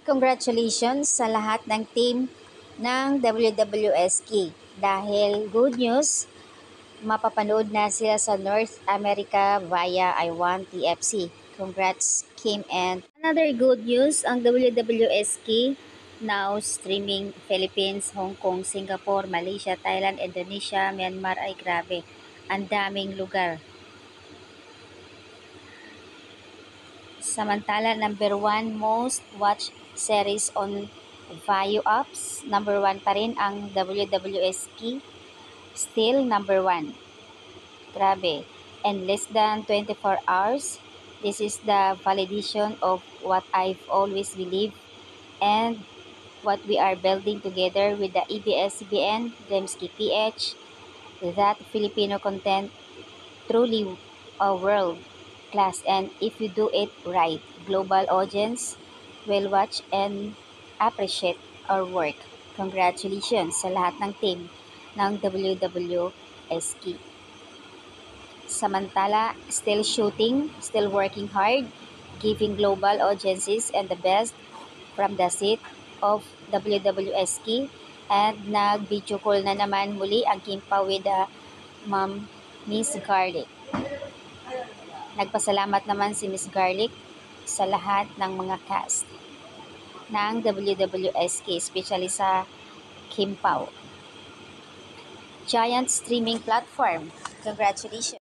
Congratulations sa lahat ng team ng WWSK dahil good news, mapapanood na sila sa North America via I1 TFC. Congrats Kim and another good news, ang WWSK now streaming Philippines, Hong Kong, Singapore, Malaysia, Thailand, Indonesia, Myanmar. Ay grabe, ang daming lugar. Samantala, number 1 most watched series on Vayu apps, number 1 pa rin ang WWSK, still number 1. Grabe. And less than 24 hours, this is the validation of what I've always believed and what we are building together with the ABS-CBN, Glemsky PH, that Filipino content truly a world class, and if you do it right, global audience will watch and appreciate our work. Congratulations sa lahat ng team ng WWSK. Samantala, still shooting, still working hard, giving global audiences and the best from the seat of WWSK, and nag-video call na naman muli ang Kimpa with the Ma'am Miss Garlic. Nagpasalamat naman si Miss Garlic sa lahat ng mga cast ng WWSK, especially sa Kim Pao. Giant streaming platform. Congratulations!